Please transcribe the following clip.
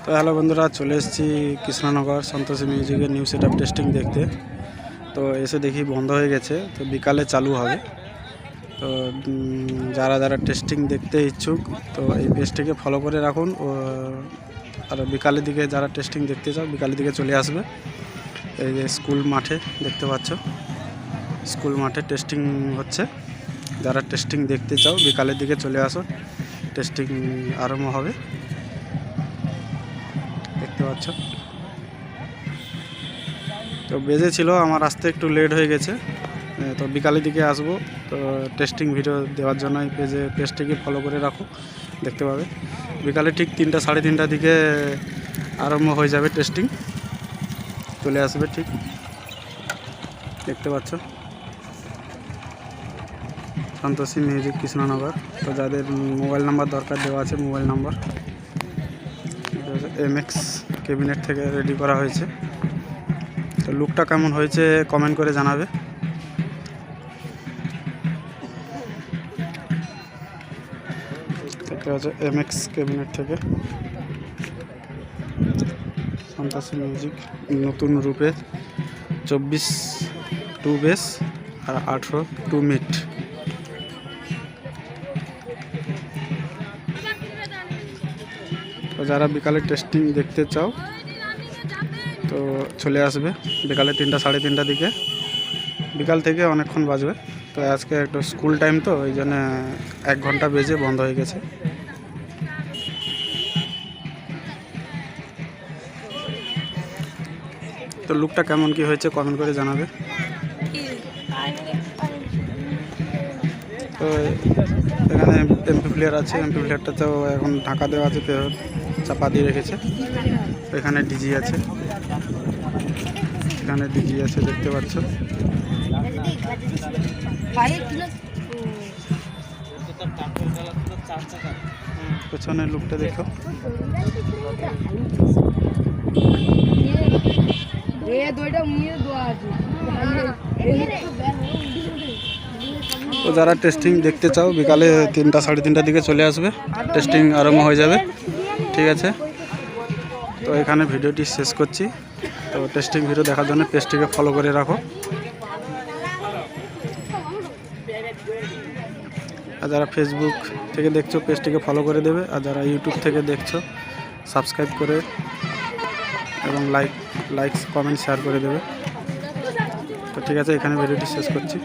তো হ্যালো বন্ধুরা, চলে এসেছি কৃষ্ণনগর সন্তোষী মিউজিকের নিউ সেটআপ টেস্টিং দেখতে। তো এসে দেখি বন্ধ হয়ে গেছে, তো বিকালে চালু হবে। তো যারা যারা টেস্টিং দেখতে ইচ্ছুক তো এই পেজটিকে ফলো করে রাখুন। আর বিকালের দিকে যারা টেস্টিং দেখতে চাও বিকালের দিকে চলে আসবে। এই যে স্কুল মাঠে দেখতে পাচ্ছ, স্কুল মাঠে টেস্টিং হচ্ছে। যারা টেস্টিং দেখতে চাও বিকালের দিকে চলে আসো, টেস্টিং আরম্ভ হবে। দেখতে পাচ্ছ, তো বেজেছিল, আমার আসতে একটু লেট হয়ে গেছে। তো বিকালের দিকে আসবো। তো টেস্টিং ভিডিও দেওয়ার জন্য এই পেজটিকে ফলো করে রাখো, দেখতে পাবে। বিকালে ঠিক 3টা সাড়ে 3টার দিকে আরম্ভ হয়ে যাবে টেস্টিং, চলে আসবে ঠিক। দেখতে পাচ্ছ সন্তোষী মিউজিক কৃষ্ণনগর। তো যাদের মোবাইল নাম্বার দরকার দেওয়া আছে, মোবাইল নাম্বার। MX ক্যাবিনেট থেকে রেডি করা হয়েছে। তো লুকটা কেমন হয়েছে কমেন্ট করে জানাবে। এটা হচ্ছে MX ক্যাবিনেট থেকে সন্তোষী মিউজিক নতুন রূপে 24 2 বেস আর 18 2 মিড। তো যারা বিকালে টেস্টিং দেখতে চাও তো চলে আসবে বিকালে 3টা সাড়ে 3টার দিকে। বিকাল থেকে অনেকক্ষণ বাজবে। তো আজকে একটু স্কুল টাইম, তো ওই জন্য 1 ঘন্টা বেজে বন্ধ হয়ে গেছে। তো লুকটা কেমন কি হয়েছে কমেন্ট করে জানাবে। তো এখানে এমপি প্লেয়ার আছে, এমপি প্লেয়ারটাতেও এখন ঢাকা দেওয়া আছে, চাপা দিয়ে রেখেছে। এখানে ডিজি আছে, এখানে ডিজি আছে দেখতে পাচ্ছ। পেছনের লুকটা দেখো। তো যারা টেস্টিং দেখতে চাও বিকালে 3টা সাড়ে 3টার দিকে চলে আসবে, টেস্টিং আরম্ভ হয়ে যাবে। ঠিক আছে, তো এখানে ভিডিওটি শেষ করছি। তো টেস্টিং ভিডিও দেখার জন্য পেজটিকে ফলো করে রাখো। আর যারা ফেসবুক থেকে দেখছো পেজটিকে ফলো করে দেবে, আর যারা ইউটিউব থেকে দেখছো সাবস্ক্রাইব করে এবং লাইক কমেন্ট শেয়ার করে দেবে। তো ঠিক আছে, এখানে ভিডিওটি শেষ করছি।